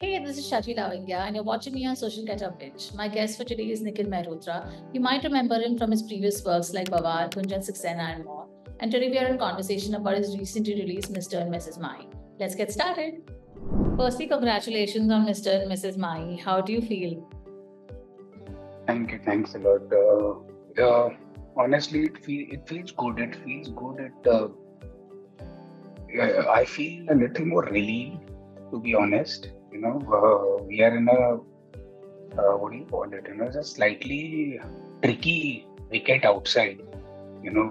Hey, this is Shachi Lavingya, and you're watching me on Social Ketchup Binge. My guest for today is Nikhil Mehrotra. You might remember him from his previous works like Bavar, Gunjan Saxena, and more. And today we are in conversation about his recently released Mr and Mrs Mahi. Let's get started. Firstly, congratulations on Mr and Mrs Mahi. How do you feel? Thank you. Thanks a lot. Honestly, it feels good. It feels good. I feel a little more relieved, to be honest. We are in a what do you call it? Just slightly tricky wicket outside. You know,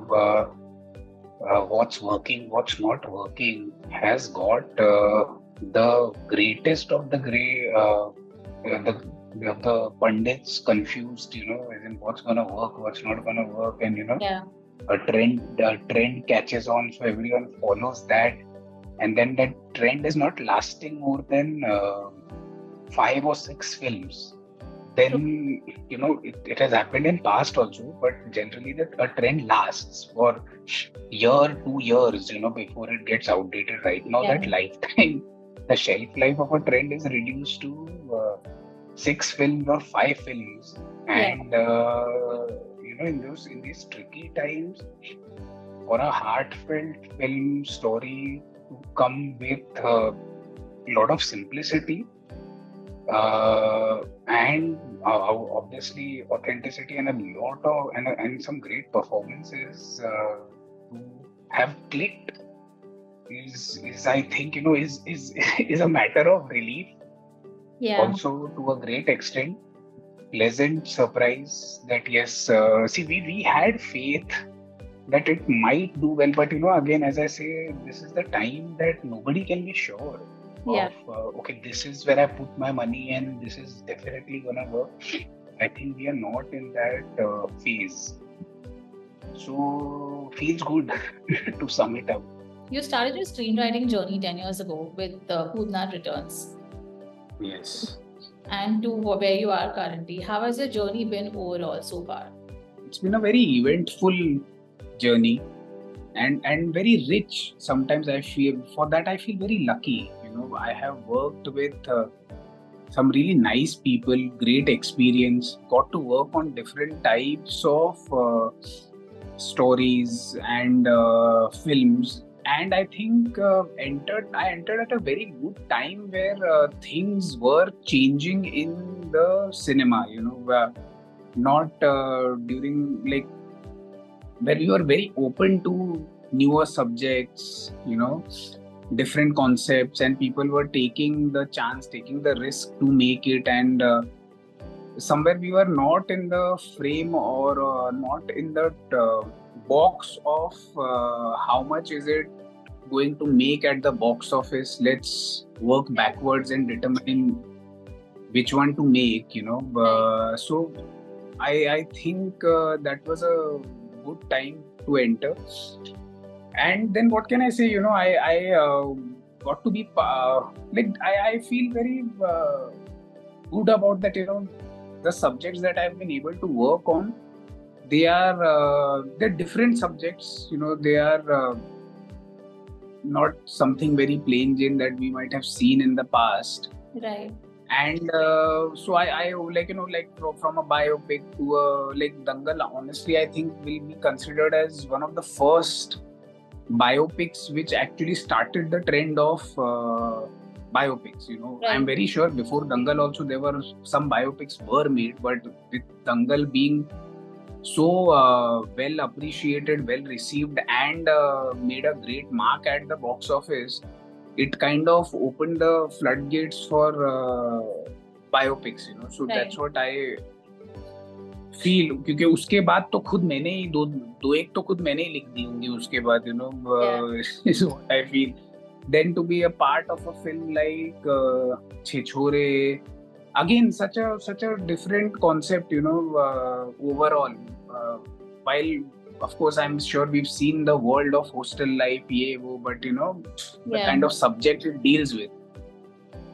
what's working, what's not working has got the greatest of the grey. The pundits confused, as in what's gonna work, what's not gonna work, and Yeah. a trend catches on, so everyone follows that, and then that trend is not lasting more than 5 or 6 films. True. Then it has happened in past also, but generally that a trend lasts for year, 2 years, before it gets outdated. Right now, Yeah. that lifetime, the shelf life of a trend is reduced to 6 films or 5 films, Yeah. and in these tricky times, for a heartfelt film story to come with a lot of simplicity and obviously authenticity and a lot of and some great performances to have clicked is I think is is a matter of relief, Yeah. also to a great extent. Pleasant surprise that yes, see, we had faith that it might do well, but again, as I say, this is the time that nobody can be sure Yeah. of. Okay, this is where I put my money, and this is definitely gonna work. I think we are not in that phase, so feels good to sum it up. You started your screenwriting journey 10 years ago with Pudna Returns. Yes. And to where you are currently, how has your journey been overall so far? It's been a very eventful journey and very rich. Sometimes I feel for that I feel very lucky. I have worked with some really nice people, great experience, got to work on different types of stories and films. And I think I entered at a very good time where things were changing in the cinema. Not during like where we were very open to newer subjects, different concepts, and people were taking the chance, taking the risk to make it. And somewhere we were not in the frame or not in the box of how much is it going to make at the box office. Let's work backwards and determine which one to make, so I think that was a good time to enter. And then what can I say? I got to be I feel very good about that. The subjects that I've been able to work on, they're different subjects. They are not something very plain Jane that we might have seen in the past. Right. And so I from a biopic to a Dangal, honestly, I think will be considered as one of the first biopics which actually started the trend of biopics. Right. I'm very sure before Dangal also there were some biopics were made, but with Dangal being so well appreciated, well received, and made a great mark at the box office, it kind of opened the floodgates for biopics, so Right. that's what I feel. क्योंकि उसके बाद तो खुद मैंने ही दो एक तो खुद मैंने ही लिख दी होंगी उसके बाद, is what I feel. Then to be a part of a film like Chechore, again such a different concept, overall. While of course I'm sure we've seen the world of hostel life, but the kind of subject it deals with.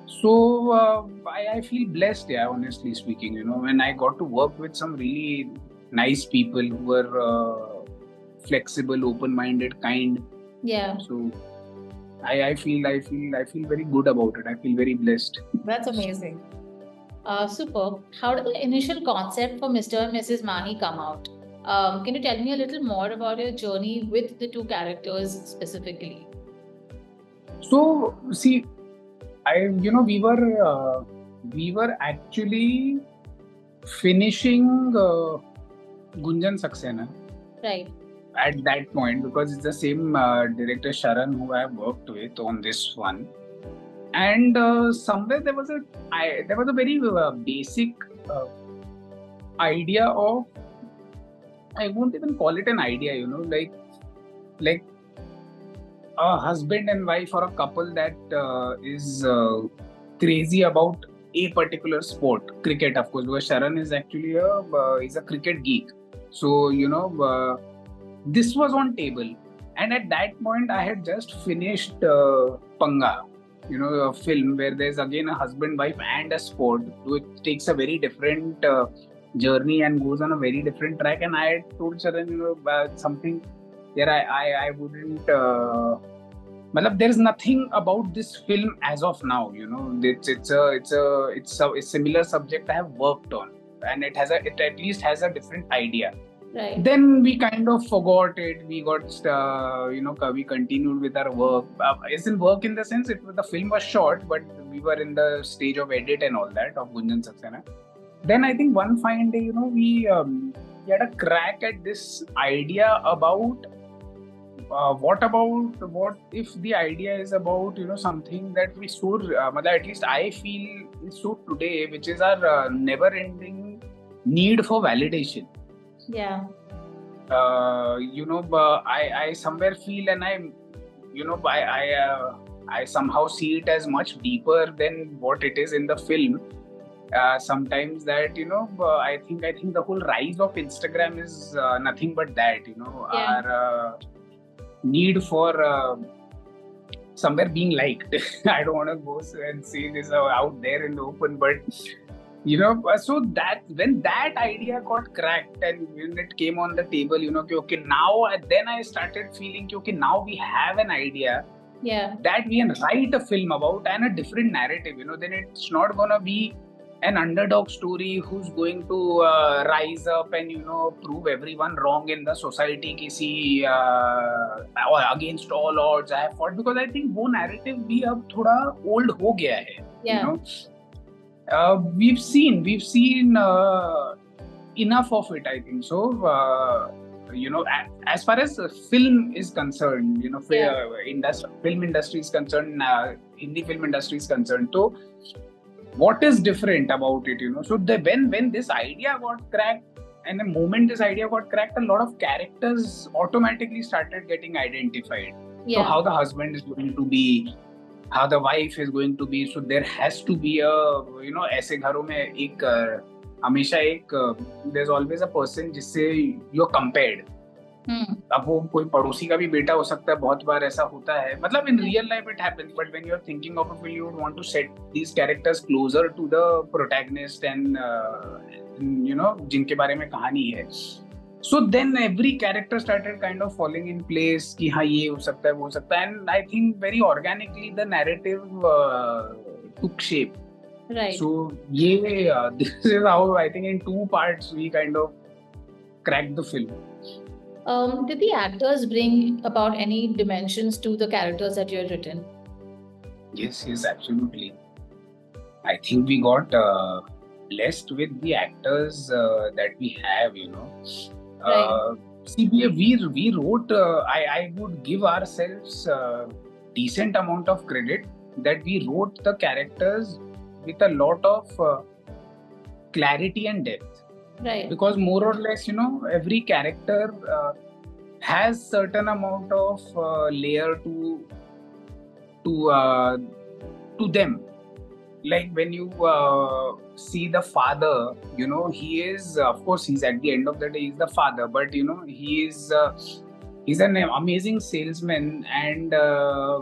So I feel blessed, honestly speaking, when I got to work with some really nice people who were flexible, open-minded, kind. Yeah. So I feel very good about it. I feel very blessed. That's amazing. Superb. How did the initial concept for Mr. and Mrs. Mahi come out? Can you tell me a little more about your journey with the two characters specifically? So see, we were actually finishing Gunjan Saxena Right. at that point, because it's the same director Sharan who I have worked with on this one. And somewhere there was a very basic idea of, I won't even call it an idea, like a husband and wife or a couple that is crazy about a particular sport, cricket, of course, because Sharan is actually he's a cricket geek. So this was on table, and at that point I had just finished Panga, a film where there's again a husband, wife, and a sport, which takes a very different journey and goes on a very different track. And I had told Sharan, something where I wouldn't. There's nothing about this film as of now. It's a similar subject I have worked on, and it at least has a different idea. Right. Then we kind of forgot it. We got, we continued with our work. Isn't work in the sense the film was short, but we were in the stage of edit and all that of Gunjan Saxena. Then I think one fine day, we had a crack at this idea about what if the idea is about something that we so at least I feel is so today, which is our never-ending need for validation. Yeah. I somewhere feel, and I somehow see it as much deeper than what it is in the film. Sometimes that I think the whole rise of Instagram is nothing but that. Our need for somewhere being liked. I don't want to go and say this out there in the open, but so that when that idea got cracked and when it came on the table, okay, now then I started feeling, okay, now we have an idea that we can write a film about and a different narrative. Then it's not gonna be an underdog story who's going to rise up and prove everyone wrong in the society, or against all odds I have fought, because I think वो narrative भी अब थोड़ा old हो गया है. We've seen enough of it, I think. So as far as film is concerned, film industry is concerned, Hindi film industry is concerned, so what is different about it? So when this idea got cracked, and the moment this idea got cracked, a lot of characters automatically started getting identified. So how the husband is going to be, how the wife is going to be. So there has to be a ऐसे घरों में एक हमेशा एक there's always a person जिससे you're compared. अब वो कोई पड़ोसी का भी बेटा हो सकता है, बहुत बार ऐसा होता है. मतलब in real life it happens, but when you're thinking of it, you would want to set these characters closer to the protagonist and जिनके बारे में कहानी है. So then every character started kind of falling in place कि हाँ ये हो सकता है, वो हो सकता है, and I think very organically the narrative took shape. Right. So this is how I think in 2 parts we kind of cracked the film. Did the actors bring about any dimensions to the characters that you had written? Yes, absolutely. I think we got blessed with the actors that we have, Right. See, we wrote, I would give ourselves decent amount of credit that we wrote the characters with a lot of clarity and depth. Right. Because more or less, every character has certain amount of layer to them. Like when you see the father, he is, of course, he's at the end of the day, he's the father, but he is he's an amazing salesman, and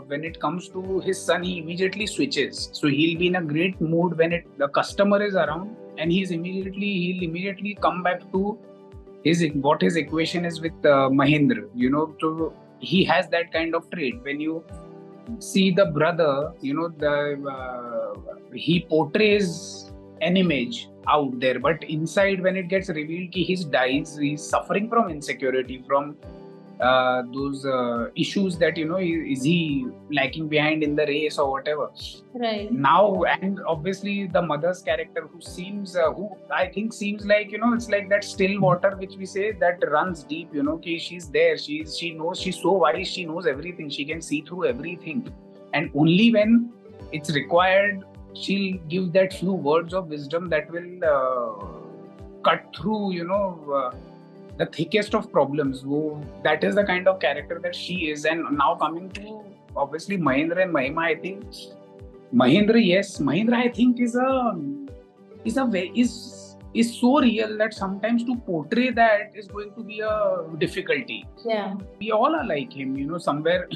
when it comes to his son, he immediately switches. So he'll be in a great mood when the customer is around, and he'll immediately come back to what his equation is with Mahendra. So he has that kind of trait. When you see the brother, he portrays an image out there, but inside when it gets revealed he's suffering from insecurity, from those issues that is he lacking behind in the race or whatever. Right. Now, and obviously the mother's character who I think seems like it's like that still water which we say that runs deep. She's there, she knows, she's so wise, she knows everything, she can see through everything, and only when it's required she'll give that few words of wisdom that will cut through the thickest of problems. That is the kind of character that she is. And now coming to obviously Mahendra and Mahima, I think Mahendra I think is so real that sometimes to portray that is going to be a difficulty. Yeah, we all are like him, somewhere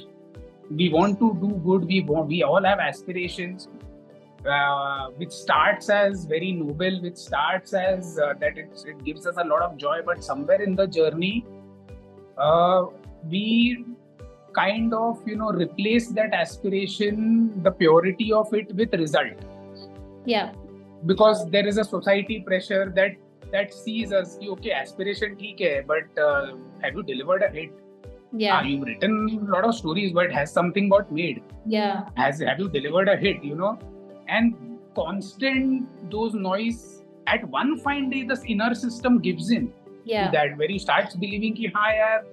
we want to do good, we all have aspirations, which starts as very noble, which starts as that it gives us a lot of joy, but somewhere in the journey we kind of replace that aspiration, the purity of it, with result. Yeah, because there is a society pressure that sees us, okay, aspiration theek hai, but have you delivered a hit? Yeah, You've written a lot of stories, but has something got made? Yeah, Have you delivered a hit? And constant those noise, at one fine day the inner system gives in yeah, to that, where he starts believing ki हाँ यार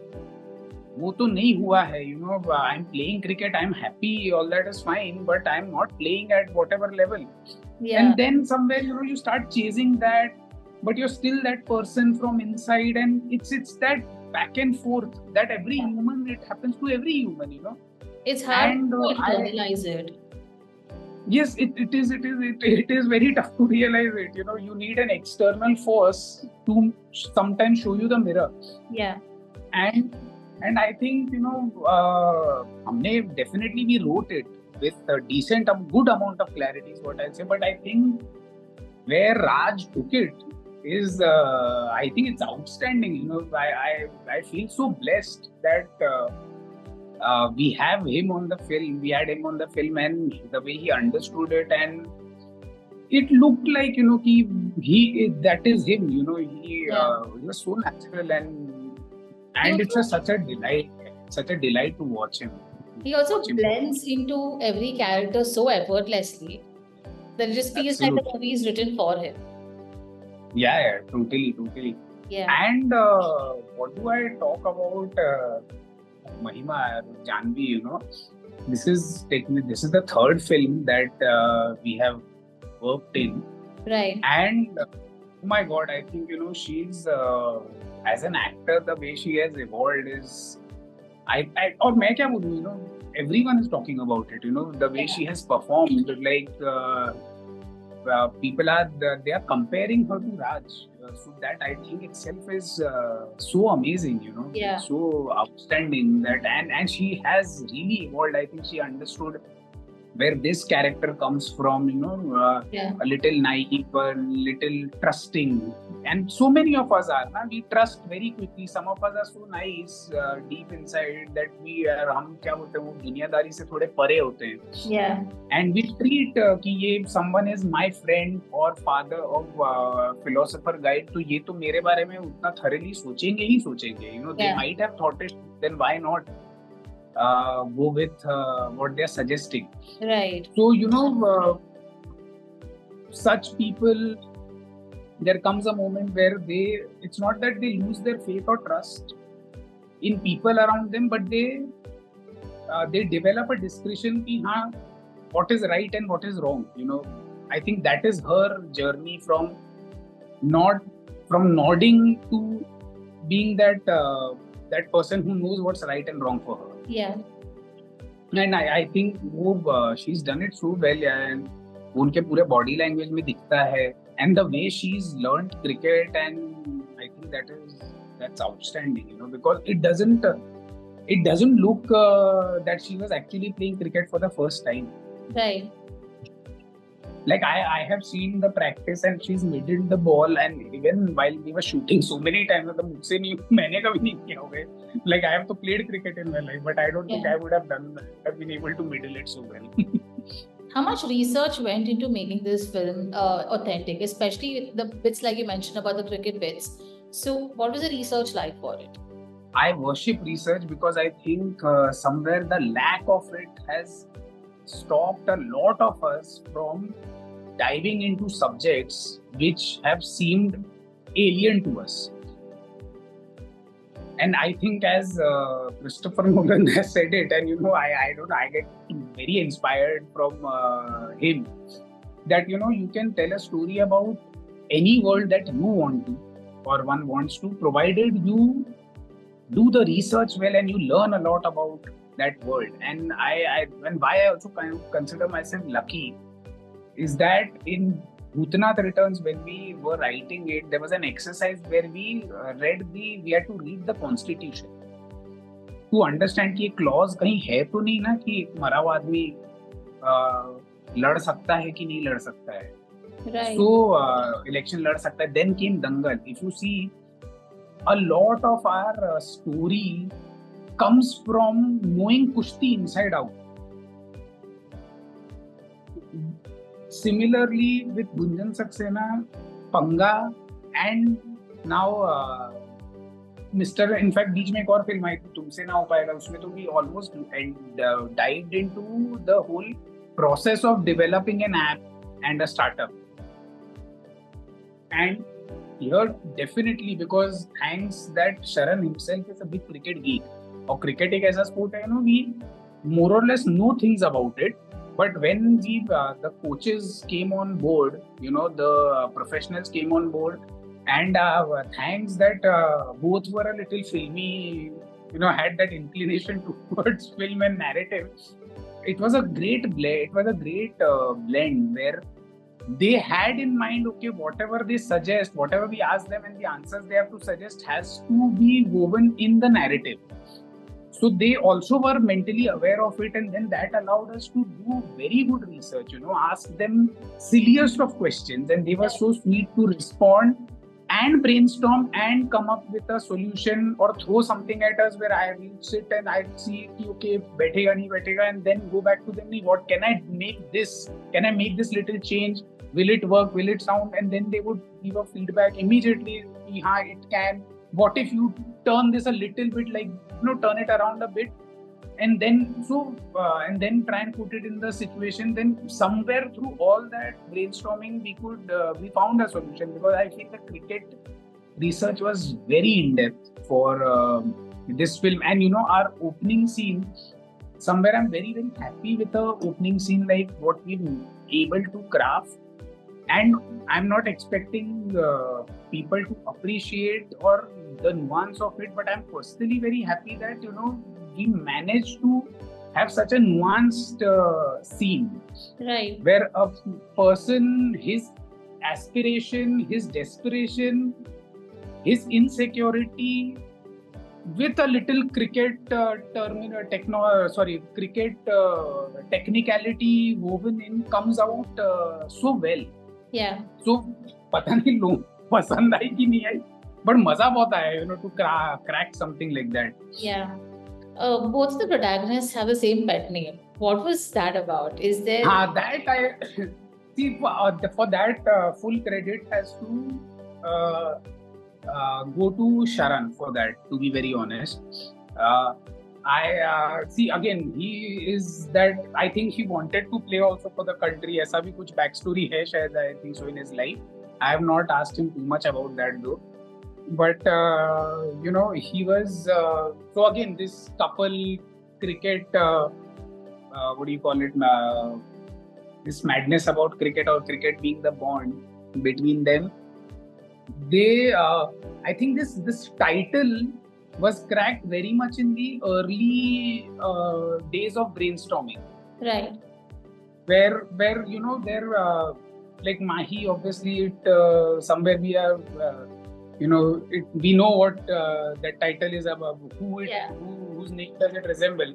वो तो नहीं हुआ है, I'm playing cricket, I'm happy, all that is fine, but I'm not playing at whatever level. yeah. And then somewhere you start chasing that, but you're still that person from inside, and it's that back and forth that every human, it happens to every human, It's hard And, to I- internalize it. Yes, it is very tough to realize it. You need an external force to sometimes show you the mirror. Yeah, And I think हमने definitely we wrote it with a good amount of clarity is what I'll say. But I think where Raj took it is I think it's outstanding. I feel so blessed that we have him on the film. We had him on the film, and the way he understood it, and it looked like that is him. He was so natural, and it's such a delight to watch him. he also blends into every character so effortlessly that it just feels like the movie is written for him. Yeah, totally. Yeah. And what do I talk about Mahima, Janvi? This is the third film that we have worked in. Right. And oh my God, I think she's as an actor, the way she has evolved is or मैं क्या बोलूँ, everyone is talking about it. The way she has performed, like people are comparing her to Raj. So that I think itself is so amazing, Yeah. so outstanding that, and she has really evolved. I think she understood where this character comes from, a little naive, a little trusting, and so many of us are. We trust very quickly. Some of us are so nice deep inside that हम क्या बोलते हैं, वो दुनियादारी से थोड़े परे होते हैं. Yeah. And we treat कि ये someone is my friend or father or philosopher guide, तो ये तो मेरे बारे में उतना thoroughly सोचेंगे ही सोचेंगे. They might have thought it, then why not go with what they are suggesting. Right. So such people, there comes a moment where it's not that they lose their faith or trust in people around them, but they develop a discretion ki हाँ, what is right and what is wrong. I think that is her journey from nodding to being that person who knows what's right and wrong for her. Yeah. And I think she's done it so well, and उनके पूरे body language में दिखता है, and the way she's learned cricket, and I think that's outstanding, because it doesn't look that she was actually playing cricket for the first time. Right. Like I have seen the practice and she's middled the ball, and even while we were shooting so many times, मतलब मुझसे नहीं, मैंने कभी नहीं किया होगा. Like I have to played cricket in my life, but I don't think I would have done that. I've been able to middle it so well. How much research went into making this film authentic, especially with the bits like you mentioned about the cricket bits? So what was the research like for it? I worship research because I think somewhere the lack of it has stopped a lot of us from diving into subjects which have seemed alien to us. And I think as Christopher Nolan has said it, and I don't know, I get very inspired from him, that you can tell a story about any world that you want to, or one wants to, provided you do the research well and you learn a lot about that world. And why I also kind of consider myself lucky is that in Bhutnath Returns, when we were writing it, there was an exercise where we had to read the constitution to understand कि clause कहीं है तो नहीं ना कि मरा हुआ आदमी लड़ सकता है कि नहीं लड़ सकता है. Right. So election लड़ सकता है. Then came Dangal. If you see, a lot of our story comes from knowing Kushti inside out. Similarly with Gunjan Saxena, Panga, and now Mr. In fact, बीच में एक और फिल्म आई थी तुमसे ना हो पाएगा, उसमें तो we almost dived into the whole process of developing an app and a startup. And here definitely, because thanks that Sharan himself is a big cricket geek, और cricket एक ऐसा sport है, we more or less know things about it. But when the coaches came on board, the professionals came on board, and thanks that both were a little filmy, had that inclination towards film and narrative. It was a great blend. It was a great blend where they had in mind, okay, whatever they suggest, whatever we ask them, and the answers they have to suggest has to be woven in the narrative. So they also were mentally aware of it, and then that allowed us to do very good research, ask them silliest of questions, and they were so sweet to respond and brainstorm and come up with a solution or throw something at us where I will sit and I'd see, okay, betega nahi betega, and then go back to them, what can I make this? Can I make this little change? Will it work? Will it sound? And then they would give a feedback immediately. Yeah, it can. What if you turn this a little bit, like, turn it around a bit, and then and then try and put it in the situation. Then somewhere through all that brainstorming, we found a solution, because I feel the cricket research was very in depth for this film. And our opening scene, somewhere I'm very, very happy with the opening scene, like what we've been able to craft. And I'm not expecting people to appreciate or the nuance of it, but I'm personally very happy that, we managed to have such a nuanced scene. Right. Where a person, his aspiration, his desperation, his insecurity, with a little cricket cricket technicality woven in, comes out so well. Yeah. So पता नहीं लोग पसंद आई कि नहीं आई, but मजा बहुत आया, to crack something like that. Yeah. Both the protagonists have the same pet name. What was that about? Is there? That I see for that full credit has to go to Sharan for that. To be very honest, I see again. He is that. I think he wanted to play also for the country. ऐसा भी कुछ backstory है शायद. I think so in his life. I have not asked him too much about that though. But he was so again this couple cricket. What do you call it? This madness about cricket, or cricket being the bond between them. They, I think this title was cracked very much in the early days of brainstorming. Right. Where there like Mahi, obviously it somewhere we are. We know what that title is about, whose name does it resemble.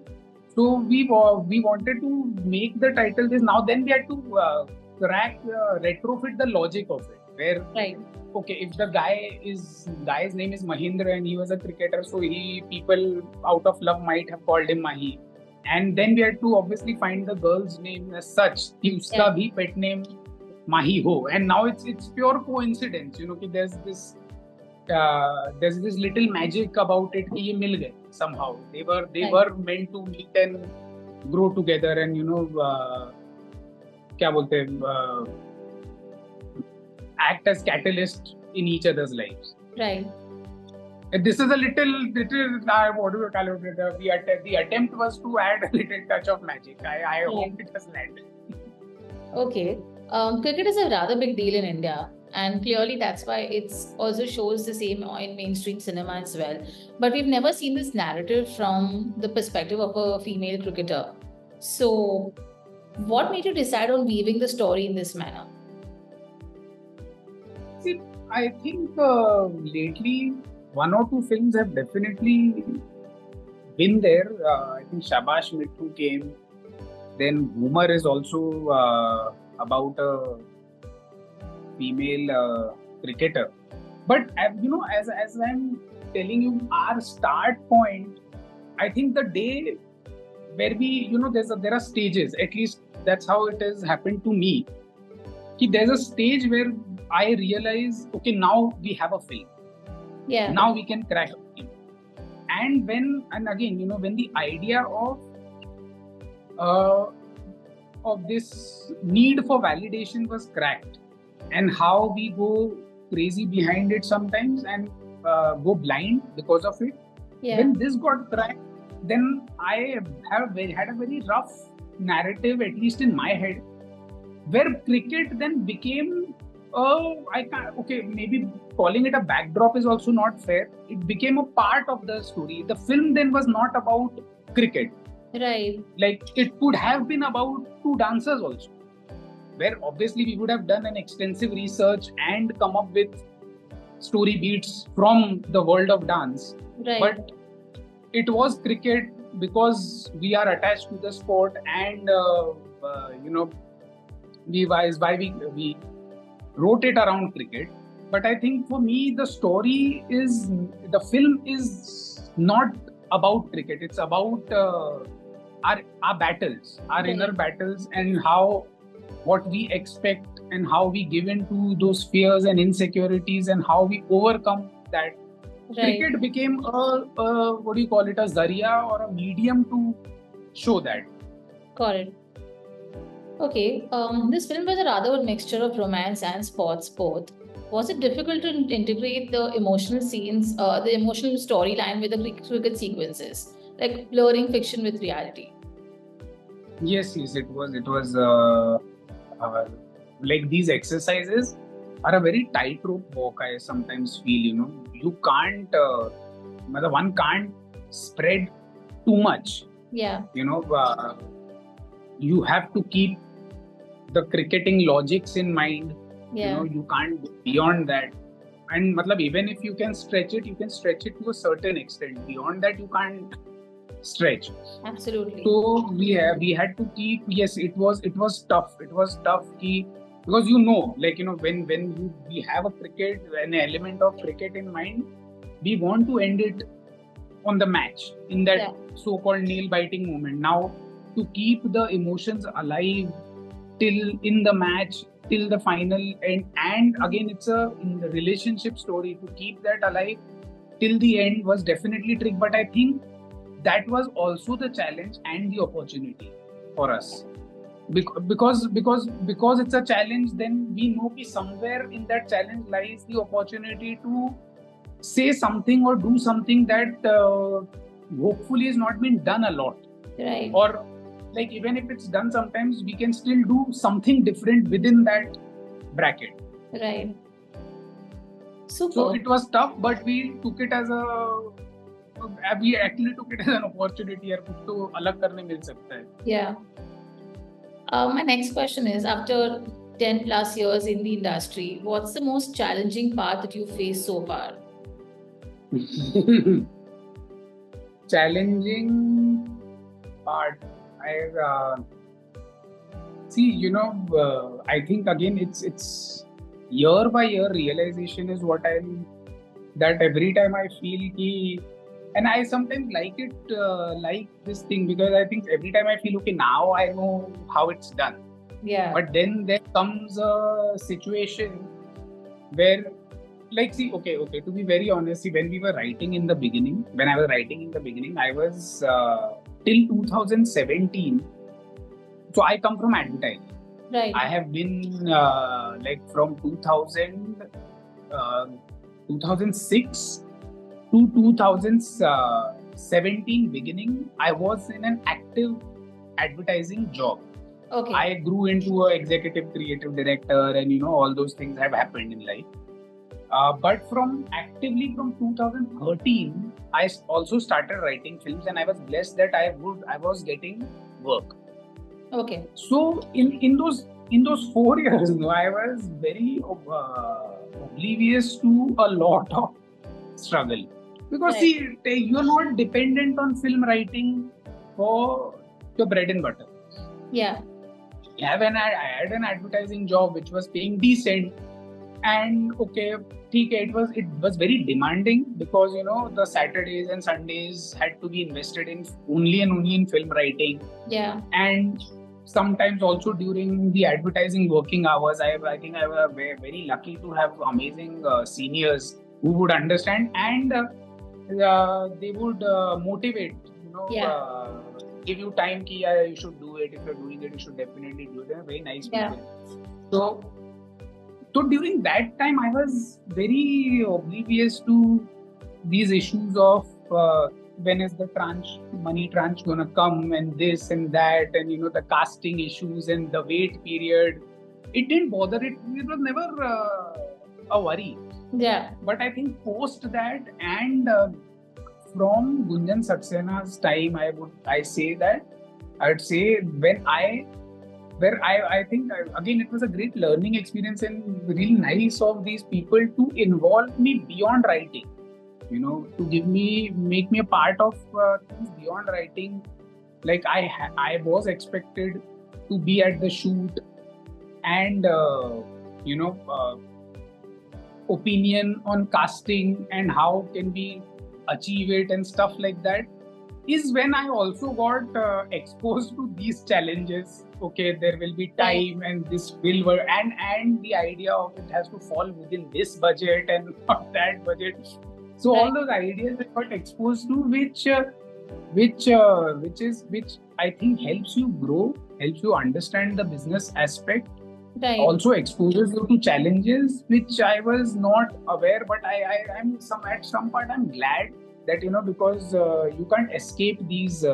So we wanted to make the title this. Now then we had to retrofit the logic of it, where Right. okay, if the guy's name is Mahindra and he was a cricketer, so people out of love might have called him Mahi, and then we had to obviously find the girl's name as such कि उसका भी pet name Mahi ho, and now it's pure coincidence, कि there's this little magic about it कि ये मिल गए somehow. They were meant to meet and grow together, and क्या बोलते हैं, act as catalyst in each other's lives. Right. And this is a little what do you call it? The attempt was to add a little touch of magic. I hope it has landed. Okay. Cricket is a rather big deal in India, and clearly that's why it also shows the same in mainstream cinema as well. But we've never seen this narrative from the perspective of a female cricketer. So, what made you decide on weaving the story in this manner? See, I think lately one or two films have definitely been there. I think Shabash Mittu came. Then Boomer is also about a female cricketer. But as I'm telling you, our start point, I think the day where we, there are stages. At least that's how it has happened to me. There's a stage where I realize, okay, now we have a film. Yeah. Now we can crack a film. And when the idea of this need for validation was cracked, and how we go crazy behind it sometimes and go blind because of it. Yeah. When this got cracked, then I had a very rough narrative, at least in my head, where cricket then became maybe calling it a backdrop is also not fair. It became a part of the story. The film then was not about cricket. Right. Like, it could have been about two dancers also, where obviously we would have done an extensive research and come up with story beats from the world of dance. Right. But it was cricket because we are attached to the sport, and we wrote it around cricket. But I think for me, the film is not about cricket. It's about our battles, our inner battles, and what we expect and how we give in to those fears and insecurities and how we overcome that. Right. Cricket became a zariya or a medium to show that. Got it. Okay, this film was a rather good mixture of romance and sports both. Was it difficult to integrate the emotional scenes, the emotional storyline with the cricket sequences, like blurring fiction with reality? Yes, it was like these exercises are a very tightrope walk. I sometimes feel, you can't, one can't spread too much. Yeah. You have to keep the cricketing logics in mind. Yeah. You can't go beyond that. And even if you can stretch it to a certain extent. Beyond that, you can't stretch. Absolutely. So we had to keep. Yes, it was tough. It was tough because when we have an element of cricket in mind, we want to end it on the match in that so-called nail-biting moment. Now, to keep the emotions alive till in the match, till the final end, and again it's in the relationship story, to keep that alive till the end was definitely trick. But I think that was also the challenge and the opportunity for us, because it's a challenge. Then we know that somewhere in that challenge lies the opportunity to say something or do something that hopefully has not been done a lot. Right. Or even if it's done, sometimes we can still do something different within that bracket. Right. Super. So it was tough, but we took it as an opportunity. यार कुछ तो अलग करने मिल सकता है. Yeah. My next question is, after 10 plus years in the industry, what's the most challenging part that you faced so far? Challenging part. See, I think again it's year by year realization is what that every time I feel ki, and I sometimes like it like this thing because I think every time I feel okay, now I know how it's done. Yeah. But then there comes a situation where, like, see, okay, to be very honest, see, when I was writing in the beginning, I was till 2017. So I come from advertising. Right. I have been from 2006 to 2017 beginning, I was in an active advertising job. Okay. I grew into an executive creative director, and all those things have happened in life. But from 2013, I also started writing films, and I was blessed that I was getting work. Okay. So in those 4 years, I was very oblivious to a lot of struggle because see, you're not dependent on film writing for your bread and butter. Yeah. I had an advertising job which was paying decent, and okay, it was very demanding because the Saturdays and Sundays had to be invested in only in film writing. Yeah. And sometimes also during the advertising working hours, I think I was very lucky to have amazing seniors who would understand and they would motivate, give you time ki you should do it. If you're doing it, you should definitely do it. They're very nice people. So during that time, I was very oblivious to these issues of when is the money tranche gonna come, and this and that, and the casting issues and the wait period. It didn't bother it. It was never a worry. Yeah. But I think post that and from Gunjan Saxena's time, I'd say when I think again it was a great learning experience and really nice of these people to involve me beyond writing. To make me a part of things beyond writing. Like I was expected to be at the shoot and opinion on casting and how can we achieve it and stuff like that is when I also got exposed to these challenges. Okay, there will be time and this will work and the idea of it has to fall within this budget and not that budget. So all those ideas I got exposed to, which I think helps you grow, helps you understand the business aspect. Right. Also exposes you to challenges which I was not aware, but I'm at some part I'm glad that because you can't escape these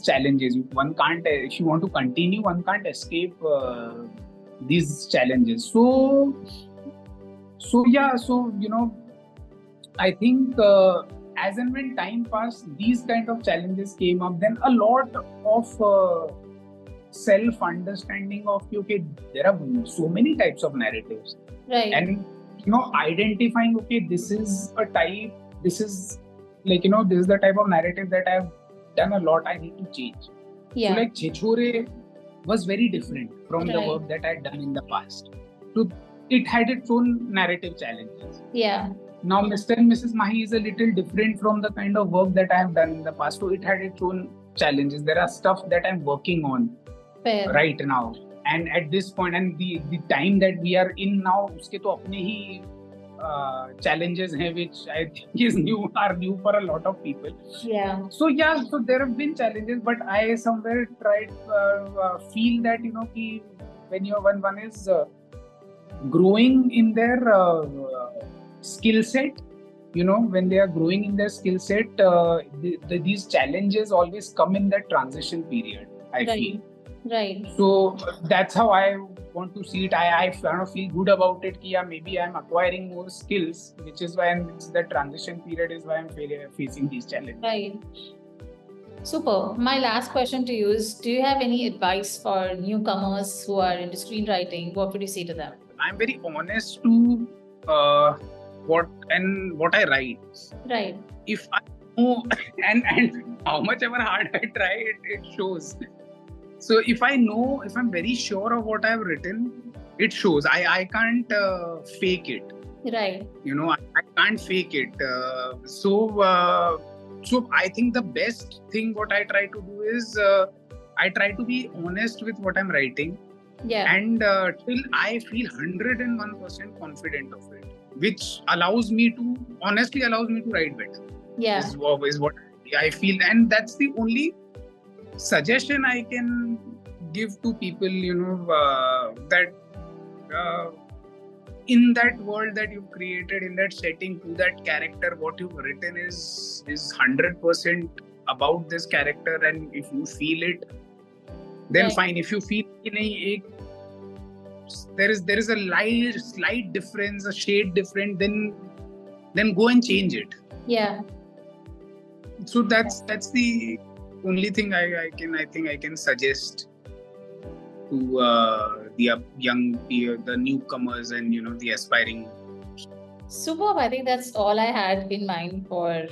challenges. One can't, if you want to continue, one can't escape these challenges. So I think as and when time passed, these kind of challenges came up. Then a lot of self-understanding of okay, there are so many types of narratives, right? And identifying okay, this is a type. This is this is the type of narrative that I've done a lot. I need to change. Yeah. So like Chechore was very different from the work that I'd done in the past. So it had its own narrative challenges. Yeah. Now, Mr and Mrs Mahi is a little different from the kind of work that I have done in the past. So it had its own challenges. There are stuff that I'm working on right now. And at this point, and the time that we are in now, uske to apne hi challenges hai, which I think are new for a lot of people. Yeah. So there have been challenges, but I somewhere tried feel that ki when one is growing in their skill set, when they are growing in their skill set, these challenges always come in that transition period, I feel. Right. So that's how I want to see it. I feel good about it. Ki, maybe I'm acquiring more skills, which is why it's the transition period is why I'm facing these challenges. Right. Super. My last question to you is, do you have any advice for newcomers who are into screenwriting? What would you say to them? I'm very honest to what I write. Right. If I know and how much ever hard I try, it shows. So if I'm very sure of what I've written, it shows. I can't fake it. Right. I can't fake it. So I think the best thing what I try to do is I try to be honest with what I'm writing. Yeah. And till I feel 101% confident of it, which allows me to write better. Yeah. Is what I feel, and that's the only suggestion I can give to people. That in that world that you've created, in that setting, to that character, what you've written is 100% about this character, and if you feel it, then fine. If you feel there is a slight difference, a shade different, then go and change it. Yeah. So that's the only thing I can suggest to the newcomers and the aspiring. Superb. I think that's all I had in mind for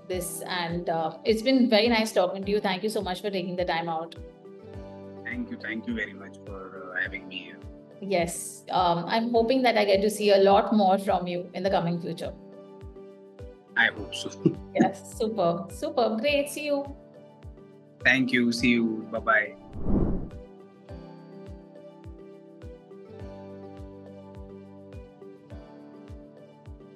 this, and it's been very nice talking to you. Thank you so much for taking the time out. Thank you very much for having me here. Yes, I'm hoping that I get to see a lot more from you in the coming future. I hope so. Yes, super, great. See you. Thank you. See you. Bye-bye.